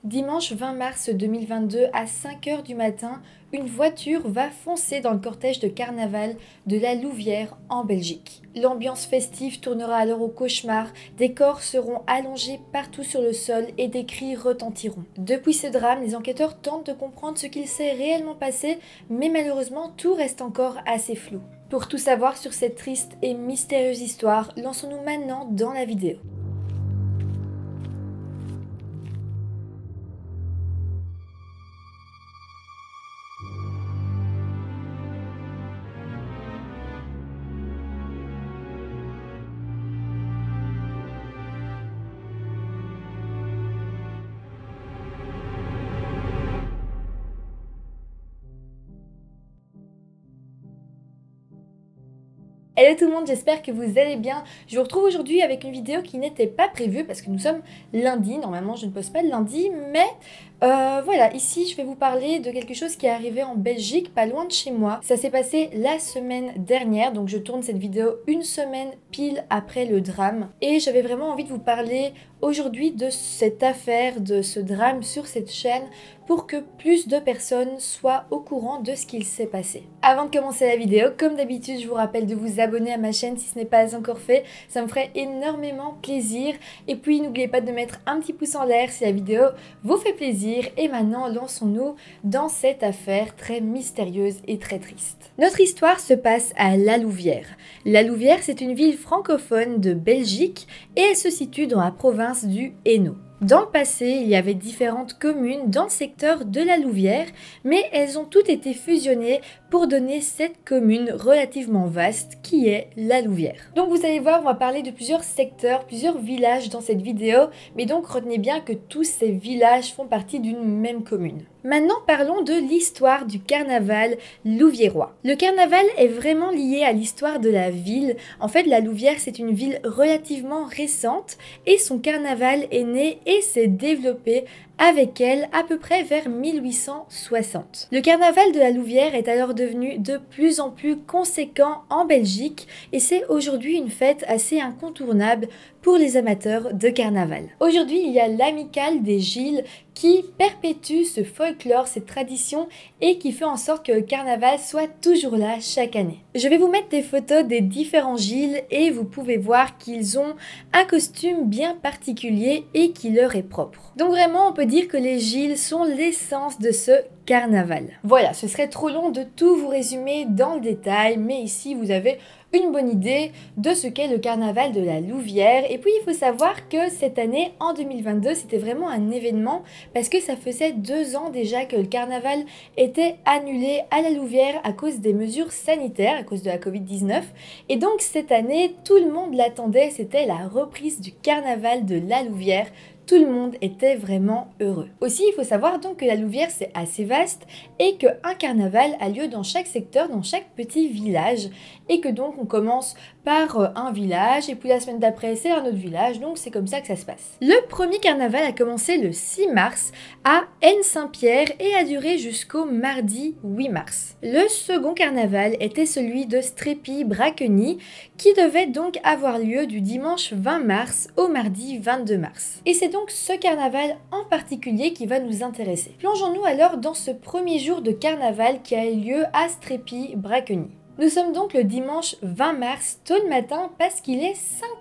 Dimanche 20 mars 2022 à 5 heures du matin, une voiture va foncer dans le cortège de carnaval de la Louvière en Belgique. L'ambiance festive tournera alors au cauchemar, des corps seront allongés partout sur le sol et des cris retentiront. Depuis ce drame, les enquêteurs tentent de comprendre ce qu'il s'est réellement passé, mais malheureusement tout reste encore assez flou. Pour tout savoir sur cette triste et mystérieuse histoire, lançons-nous maintenant dans la vidéo. Hello tout le monde, j'espère que vous allez bien. Je vous retrouve aujourd'hui avec une vidéo qui n'était pas prévue parce que nous sommes lundi. Normalement je ne poste pas le lundi, mais voilà, ici je vais vous parler de quelque chose qui est arrivé en Belgique, pas loin de chez moi. Ça s'est passé la semaine dernière, donc je tourne cette vidéo une semaine pile après le drame. Et j'avais vraiment envie de vous parler aujourd'hui de cette affaire, de ce drame sur cette chaîne pour que plus de personnes soient au courant de ce qu'il s'est passé. Avant de commencer la vidéo, comme d'habitude, je vous rappelle de vous abonner à ma chaîne si ce n'est pas encore fait, ça me ferait énormément plaisir. Et puis n'oubliez pas de mettre un petit pouce en l'air si la vidéo vous fait plaisir. Et maintenant, lançons-nous dans cette affaire très mystérieuse et très triste. Notre histoire se passe à La Louvière. La Louvière, c'est une ville francophone de Belgique et elle se situe dans la province du Hainaut. Dans le passé, il y avait différentes communes dans le secteur de la Louvière, mais elles ont toutes été fusionnées pour donner cette commune relativement vaste qui est la Louvière. Donc vous allez voir, on va parler de plusieurs secteurs, plusieurs villages dans cette vidéo, mais donc retenez bien que tous ces villages font partie d'une même commune. Maintenant parlons de l'histoire du carnaval louviérois. Le carnaval est vraiment lié à l'histoire de la ville. En fait, la Louvière, c'est une ville relativement récente et son carnaval est né et s'est développé avec elle à peu près vers 1860. Le carnaval de la Louvière est alors devenu de plus en plus conséquent en Belgique et c'est aujourd'hui une fête assez incontournable pour les amateurs de carnaval. Aujourd'hui, il y a l'amicale des Gilles qui perpétue ce folklore, cette tradition et qui fait en sorte que le carnaval soit toujours là chaque année. Je vais vous mettre des photos des différents Gilles et vous pouvez voir qu'ils ont un costume bien particulier et qui leur est propre. Donc vraiment, on peut dire que les Gilles sont l'essence de ce carnaval. Voilà, ce serait trop long de tout vous résumer dans le détail, mais ici vous avez une bonne idée de ce qu'est le carnaval de la Louvière. Et puis il faut savoir que cette année, en 2022, c'était vraiment un événement parce que ça faisait 2 ans déjà que le carnaval était annulé à la Louvière à cause des mesures sanitaires, à cause de la Covid-19. Et donc cette année, tout le monde l'attendait, c'était la reprise du carnaval de la Louvière. Tout le monde était vraiment heureux. Aussi, il faut savoir donc que la Louvière c'est assez vaste et qu'un carnaval a lieu dans chaque secteur, dans chaque petit village et que donc on commence par un village et puis la semaine d'après c'est un autre village, donc c'est comme ça que ça se passe. Le premier carnaval a commencé le 6 mars à Haine-Saint-Pierre et a duré jusqu'au mardi 8 mars. Le second carnaval était celui de Strépy-Bracqueny qui devait donc avoir lieu du dimanche 20 mars au mardi 22 mars. Et c'est donc ce carnaval en particulier qui va nous intéresser. Plongeons-nous alors dans ce premier jour de carnaval qui a eu lieu à Strépy-Bracqueny. Nous sommes donc le dimanche 20 mars, tôt le matin, parce qu'il est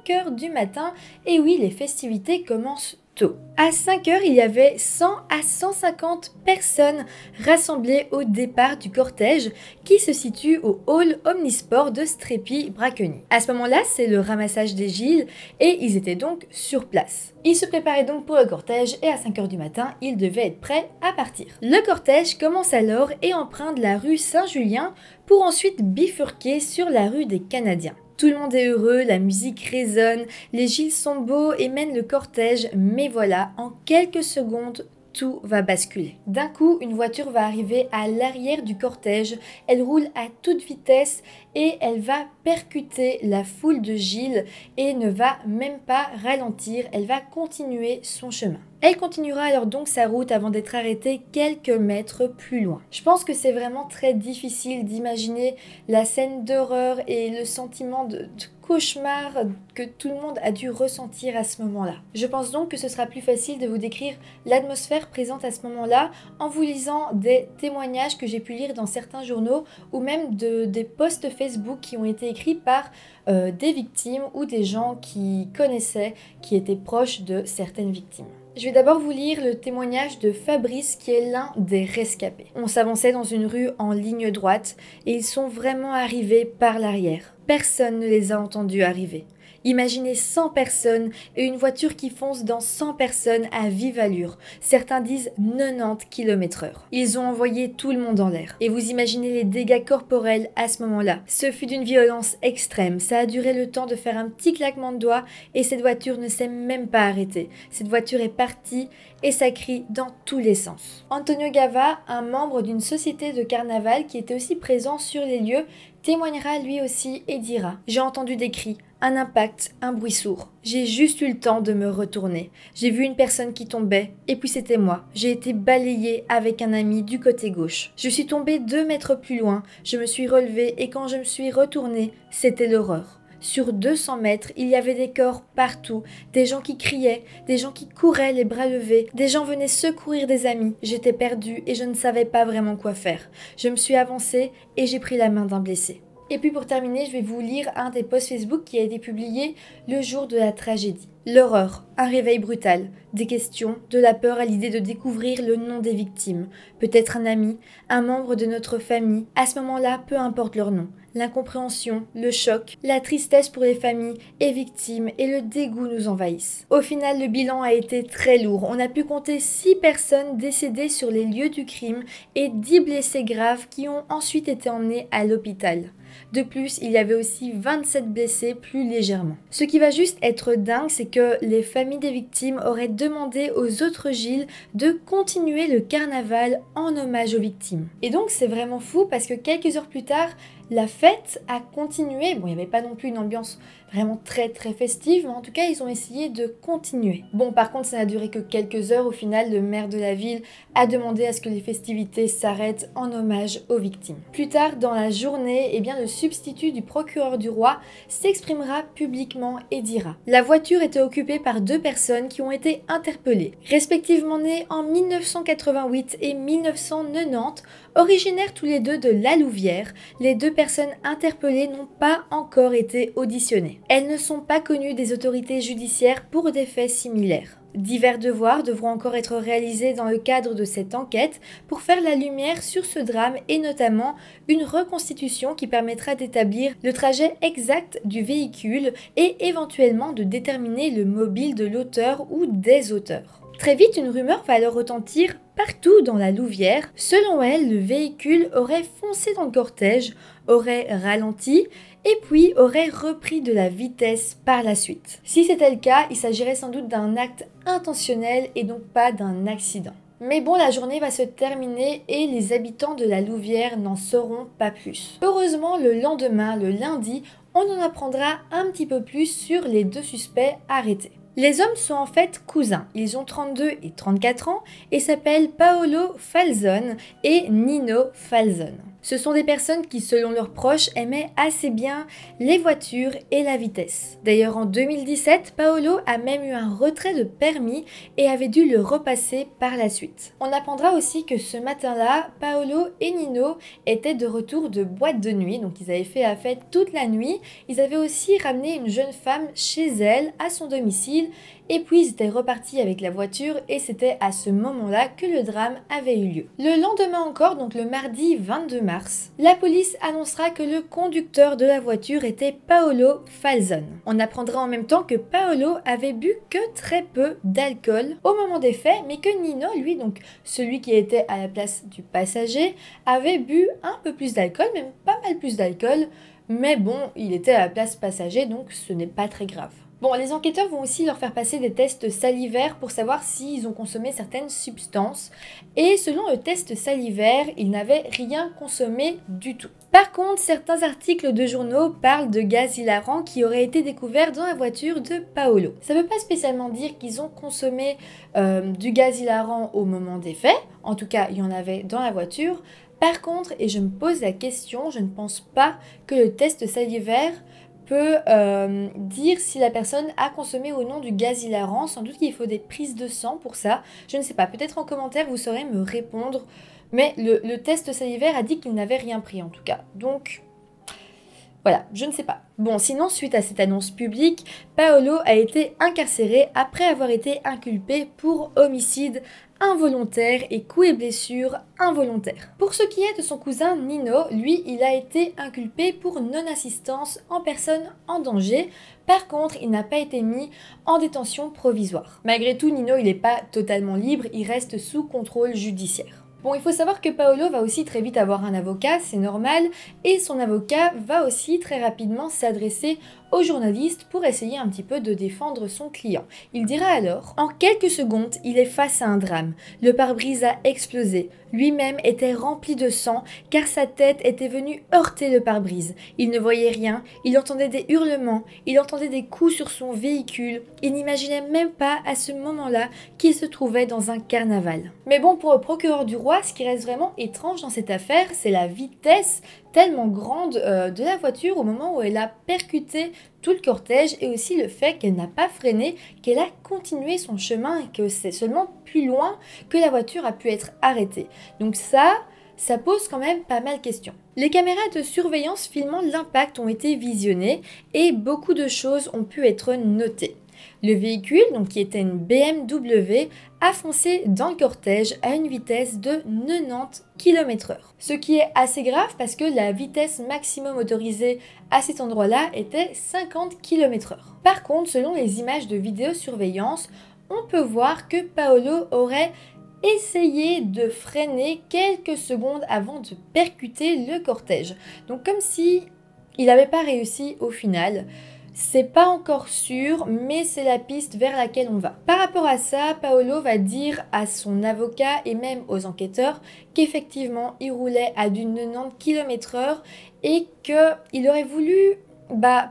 5 heures du matin, et oui, les festivités commencent tôt. À 5 heures, il y avait 100 à 150 personnes rassemblées au départ du cortège qui se situe au hall Omnisport de Strépy-Bracqueny. À ce moment-là, c'est le ramassage des Gilles et ils étaient donc sur place. Ils se préparaient donc pour le cortège et à 5 heures du matin, ils devaient être prêts à partir. Le cortège commence alors et emprunte la rue Saint-Julien pour ensuite bifurquer sur la rue des Canadiens. Tout le monde est heureux, la musique résonne, les Gilles sont beaux et mènent le cortège, mais voilà, en quelques secondes, tout va basculer. D'un coup, une voiture va arriver à l'arrière du cortège, elle roule à toute vitesse et elle va percuter la foule de Gilles et ne va même pas ralentir, elle va continuer son chemin. Elle continuera alors donc sa route avant d'être arrêtée quelques mètres plus loin. Je pense que c'est vraiment très difficile d'imaginer la scène d'horreur et le sentiment de cauchemar que tout le monde a dû ressentir à ce moment-là. Je pense donc que ce sera plus facile de vous décrire l'atmosphère présente à ce moment-là en vous lisant des témoignages que j'ai pu lire dans certains journaux ou même des posts Facebook qui ont été écrits par des victimes ou des gens qui connaissaient, qui étaient proches de certaines victimes. Je vais d'abord vous lire le témoignage de Fabrice qui est l'un des rescapés. On s'avançait dans une rue en ligne droite et ils sont vraiment arrivés par l'arrière. Personne ne les a entendus arriver. Imaginez 100 personnes et une voiture qui fonce dans 100 personnes à vive allure. Certains disent 90 km/h. Ils ont envoyé tout le monde en l'air. Et vous imaginez les dégâts corporels à ce moment-là. Ce fut d'une violence extrême. Ça a duré le temps de faire un petit claquement de doigts et cette voiture ne s'est même pas arrêtée. Cette voiture est partie et ça crie dans tous les sens. Antonio Gava, un membre d'une société de carnaval qui était aussi présent sur les lieux, témoignera lui aussi et dira « J'ai entendu des cris, un impact, un bruit sourd. J'ai juste eu le temps de me retourner. J'ai vu une personne qui tombait, et puis c'était moi. J'ai été balayée avec un ami du côté gauche. Je suis tombée 2 mètres plus loin, je me suis relevée et quand je me suis retournée, c'était l'horreur. Sur 200 mètres, il y avait des corps partout, des gens qui criaient, des gens qui couraient les bras levés, des gens venaient secourir des amis. J'étais perdue et je ne savais pas vraiment quoi faire. Je me suis avancée et j'ai pris la main d'un blessé. » Et puis pour terminer, je vais vous lire un des posts Facebook qui a été publié le jour de la tragédie. L'horreur, un réveil brutal, des questions, de la peur à l'idée de découvrir le nom des victimes, peut-être un ami, un membre de notre famille, à ce moment-là, peu importe leur nom. L'incompréhension, le choc, la tristesse pour les familles et victimes et le dégoût nous envahissent. Au final, le bilan a été très lourd. On a pu compter 6 personnes décédées sur les lieux du crime et 10 blessés graves qui ont ensuite été emmenés à l'hôpital. De plus, il y avait aussi 27 blessés plus légèrement. Ce qui va juste être dingue, c'est que les familles des victimes auraient demandé aux autres Gilles de continuer le carnaval en hommage aux victimes. Et donc c'est vraiment fou parce que quelques heures plus tard, la fête a continué. Bon, il n'y avait pas non plus une ambiance vraiment très festive, mais en tout cas, ils ont essayé de continuer. Bon, par contre, ça n'a duré que quelques heures. Au final, le maire de la ville a demandé à ce que les festivités s'arrêtent en hommage aux victimes. Plus tard dans la journée, eh bien, le substitut du procureur du roi s'exprimera publiquement et dira « La voiture était occupée par 2 personnes qui ont été interpellées, respectivement nées en 1988 et 1990, originaires tous les deux de La Louvière. Les 2 personnes interpellées n'ont pas encore été auditionnées. Elles ne sont pas connues des autorités judiciaires pour des faits similaires. Divers devoirs devront encore être réalisés dans le cadre de cette enquête pour faire la lumière sur ce drame et notamment une reconstitution qui permettra d'établir le trajet exact du véhicule et éventuellement de déterminer le mobile de l'auteur ou des auteurs. » Très vite, une rumeur va alors retentir partout dans la Louvière. Selon elle, le véhicule aurait foncé dans le cortège, aurait ralenti et puis aurait repris de la vitesse par la suite. Si c'était le cas, il s'agirait sans doute d'un acte intentionnel et donc pas d'un accident. Mais bon, la journée va se terminer et les habitants de la Louvière n'en sauront pas plus. Heureusement, le lendemain, le lundi, on en apprendra un petit peu plus sur les 2 suspects arrêtés. Les hommes sont en fait cousins, ils ont 32 et 34 ans et s'appellent Paolo Falzone et Nino Falzone. Ce sont des personnes qui, selon leurs proches, aimaient assez bien les voitures et la vitesse. D'ailleurs, en 2017, Paolo a même eu un retrait de permis et avait dû le repasser par la suite. On apprendra aussi que ce matin-là, Paolo et Nino étaient de retour de boîte de nuit, donc ils avaient fait la fête toute la nuit. Ils avaient aussi ramené une jeune femme chez elle, à son domicile, et puis ils étaient repartis avec la voiture et c'était à ce moment-là que le drame avait eu lieu. Le lendemain encore, donc le mardi 22 mars, la police annoncera que le conducteur de la voiture était Paolo Falzone. On apprendra en même temps que Paolo avait bu que très peu d'alcool au moment des faits, mais que Nino, lui, donc celui qui était à la place du passager, avait bu un peu plus d'alcool, même pas mal plus d'alcool, mais bon, il était à la place passager, donc ce n'est pas très grave. Bon, les enquêteurs vont aussi leur faire passer des tests salivaires pour savoir s'ils ont consommé certaines substances. Et selon le test salivaire, ils n'avaient rien consommé du tout. Par contre, certains articles de journaux parlent de gaz hilarant qui aurait été découvert dans la voiture de Paolo. Ça ne veut pas spécialement dire qu'ils ont consommé du gaz hilarant au moment des faits. En tout cas, il y en avait dans la voiture. Par contre, et je me pose la question, je ne pense pas que le test salivaire peut dire si la personne a consommé ou non du gaz hilarant. Sans doute qu'il faut des prises de sang pour ça. Je ne sais pas, peut-être en commentaire vous saurez me répondre. Mais le test salivaire a dit qu'il n'avait rien pris en tout cas. Donc voilà, je ne sais pas. Bon, sinon, suite à cette annonce publique, Paolo a été incarcéré après avoir été inculpé pour homicide involontaire et coups et blessures involontaires. Pour ce qui est de son cousin Nino, lui, il a été inculpé pour non-assistance en personne en danger. Par contre, il n'a pas été mis en détention provisoire. Malgré tout, Nino, il n'est pas totalement libre, il reste sous contrôle judiciaire. Bon, il faut savoir que Paolo va aussi très vite avoir un avocat, c'est normal, et son avocat va aussi très rapidement s'adresser aux journalistes pour essayer un petit peu de défendre son client. Il dira alors: en quelques secondes, il est face à un drame. Le pare-brise a explosé. Lui-même était rempli de sang car sa tête était venue heurter le pare-brise. Il ne voyait rien, il entendait des hurlements, il entendait des coups sur son véhicule. Il n'imaginait même pas à ce moment-là qu'il se trouvait dans un carnaval. Mais bon, pour le procureur du roi, ce qui reste vraiment étrange dans cette affaire, c'est la vitesse tellement grande de la voiture au moment où elle a percuté tout le cortège et aussi le fait qu'elle n'a pas freiné, qu'elle a continué son chemin et que c'est seulement plus loin que la voiture a pu être arrêtée. Donc ça pose quand même pas mal de questions. Les caméras de surveillance filmant l'impact ont été visionnées et beaucoup de choses ont pu être notées. Le véhicule, donc qui était une BMW, a foncé dans le cortège à une vitesse de 90 km/h. Ce qui est assez grave parce que la vitesse maximum autorisée à cet endroit-là était 50 km/h. Par contre, selon les images de vidéosurveillance, on peut voir que Paolo aurait essayé de freiner quelques secondes avant de percuter le cortège. Donc comme si il n'avait pas réussi au final. C'est pas encore sûr, mais c'est la piste vers laquelle on va. Par rapport à ça, Paolo va dire à son avocat et même aux enquêteurs qu'effectivement, il roulait à du 90 km/h et qu'il aurait voulu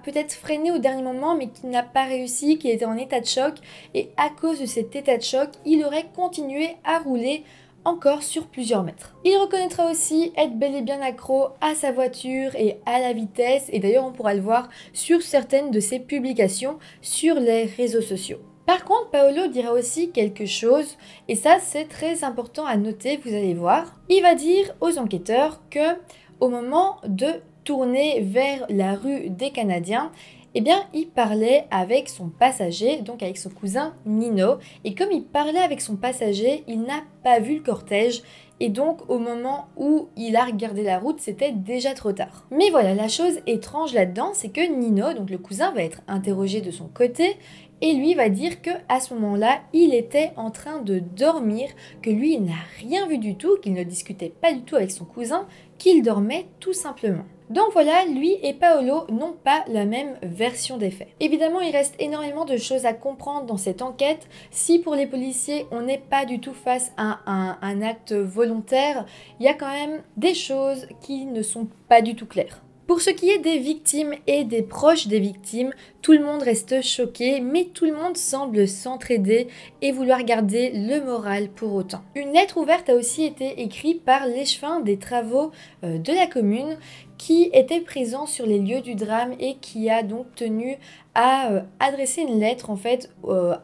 peut-être freiner au dernier moment, mais qu'il n'a pas réussi, qu'il était en état de choc. Et à cause de cet état de choc, il aurait continué à rouler encore sur plusieurs mètres. Il reconnaîtra aussi être bel et bien accro à sa voiture et à la vitesse, et d'ailleurs on pourra le voir sur certaines de ses publications sur les réseaux sociaux. Par contre, Paolo dira aussi quelque chose, et ça c'est très important à noter, vous allez voir. Il va dire aux enquêteurs que au moment de tourner vers la rue des Canadiens, eh bien, il parlait avec son passager, donc avec son cousin Nino. Et comme il parlait avec son passager, il n'a pas vu le cortège. Et donc, au moment où il a regardé la route, c'était déjà trop tard. Mais voilà, la chose étrange là-dedans, c'est que Nino, donc le cousin, va être interrogé de son côté. Et lui va dire que à ce moment-là, il était en train de dormir, que lui, il n'a rien vu du tout, qu'il ne discutait pas du tout avec son cousin, qu'il dormait tout simplement. Donc voilà, lui et Paolo n'ont pas la même version des faits. Évidemment, il reste énormément de choses à comprendre dans cette enquête. Si pour les policiers, on n'est pas du tout face à un acte volontaire, il y a quand même des choses qui ne sont pas du tout claires. Pour ce qui est des victimes et des proches des victimes, tout le monde reste choqué, mais tout le monde semble s'entraider et vouloir garder le moral pour autant. Une lettre ouverte a aussi été écrite par l'échevin des travaux de la commune qui était présent sur les lieux du drame et qui a donc tenu à adresser une lettre en fait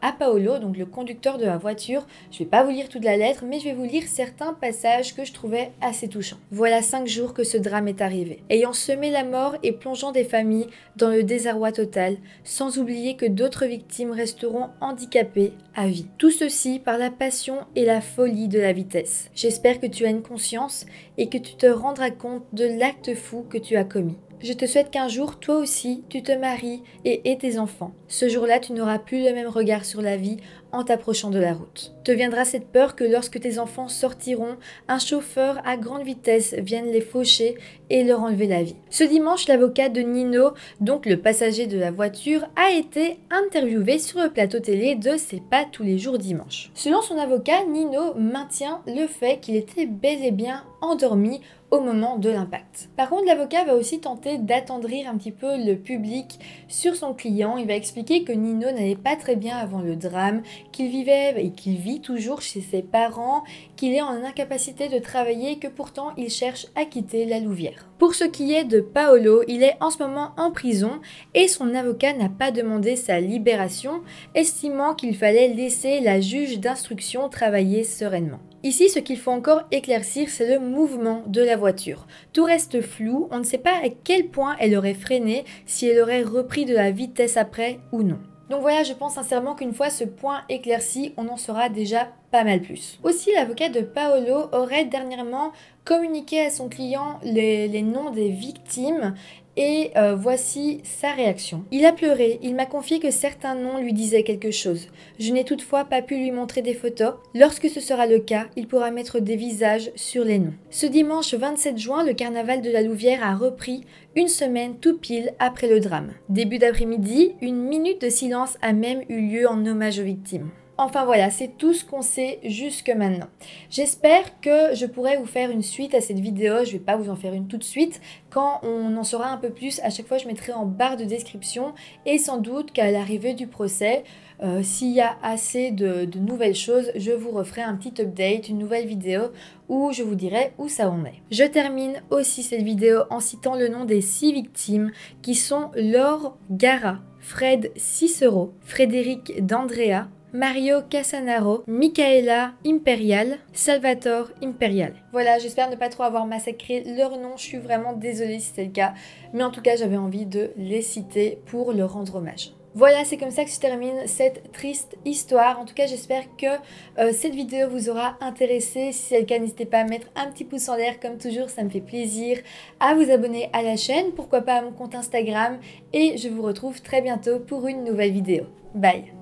à Paolo, donc le conducteur de la voiture. Je vais pas vous lire toute la lettre, mais je vais vous lire certains passages que je trouvais assez touchants. Voilà 5 jours que ce drame est arrivé, ayant semé la mort et plongeant des familles dans le désarroi total, sans oublier que d'autres victimes resteront handicapées à vie. Tout ceci par la passion et la folie de la vitesse. J'espère que tu as une conscience et que tu te rendras compte de l'acte fou que tu as commis. Je te souhaite qu'un jour, toi aussi, tu te maries et aies tes enfants. Ce jour-là, tu n'auras plus le même regard sur la vie en t'approchant de la route. Te viendra cette peur que lorsque tes enfants sortiront, un chauffeur à grande vitesse vienne les faucher et leur enlever la vie. Ce dimanche, l'avocat de Nino, donc le passager de la voiture, a été interviewé sur le plateau télé de C'est pas tous les jours dimanche. Selon son avocat, Nino maintient le fait qu'il était bel et bien endormi au moment de l'impact. Par contre, l'avocat va aussi tenter d'attendrir un petit peu le public sur son client. Il va expliquer que Nino n'allait pas très bien avant le drame, qu'il vivait et qu'il vit toujours chez ses parents, qu'il est en incapacité de travailler, que pourtant il cherche à quitter la Louvière. Pour ce qui est de Paolo, il est en ce moment en prison et son avocat n'a pas demandé sa libération, estimant qu'il fallait laisser la juge d'instruction travailler sereinement. Ici, ce qu'il faut encore éclaircir, c'est le mouvement de la voiture. Tout reste flou, on ne sait pas à quel point elle aurait freiné, si elle aurait repris de la vitesse après ou non. Donc voilà, je pense sincèrement qu'une fois ce point éclairci, on en saura déjà pas mal plus. Aussi, l'avocat de Paolo aurait dernièrement communiqué à son client les noms des victimes et voici sa réaction. Il a pleuré, il m'a confié que certains noms lui disaient quelque chose. Je n'ai toutefois pas pu lui montrer des photos. Lorsque ce sera le cas, il pourra mettre des visages sur les noms. Ce dimanche 27 juin, le carnaval de la Louvière a repris une semaine tout pile après le drame. Début d'après-midi, une minute de silence a même eu lieu en hommage aux victimes. Enfin voilà, c'est tout ce qu'on sait jusque maintenant. J'espère que je pourrai vous faire une suite à cette vidéo. Je ne vais pas vous en faire une tout de suite. Quand on en saura un peu plus, à chaque fois je mettrai en barre de description et sans doute qu'à l'arrivée du procès, s'il y a assez de nouvelles choses, je vous referai un petit update, une nouvelle vidéo où je vous dirai où ça en est. Je termine aussi cette vidéo en citant le nom des 6 victimes qui sont Laure Gara, Fred Cicero, Frédéric D'Andrea, Mario Casanaro, Michaela Imperial, Salvatore Imperial. Voilà, j'espère ne pas trop avoir massacré leur nom, je suis vraiment désolée si c'est le cas, mais en tout cas j'avais envie de les citer pour leur rendre hommage. Voilà, c'est comme ça que se termine cette triste histoire. En tout cas, j'espère que cette vidéo vous aura intéressé. Si c'est le cas, n'hésitez pas à mettre un petit pouce en l'air. Comme toujours, ça me fait plaisir. À vous abonner à la chaîne, pourquoi pas à mon compte Instagram. Et je vous retrouve très bientôt pour une nouvelle vidéo. Bye!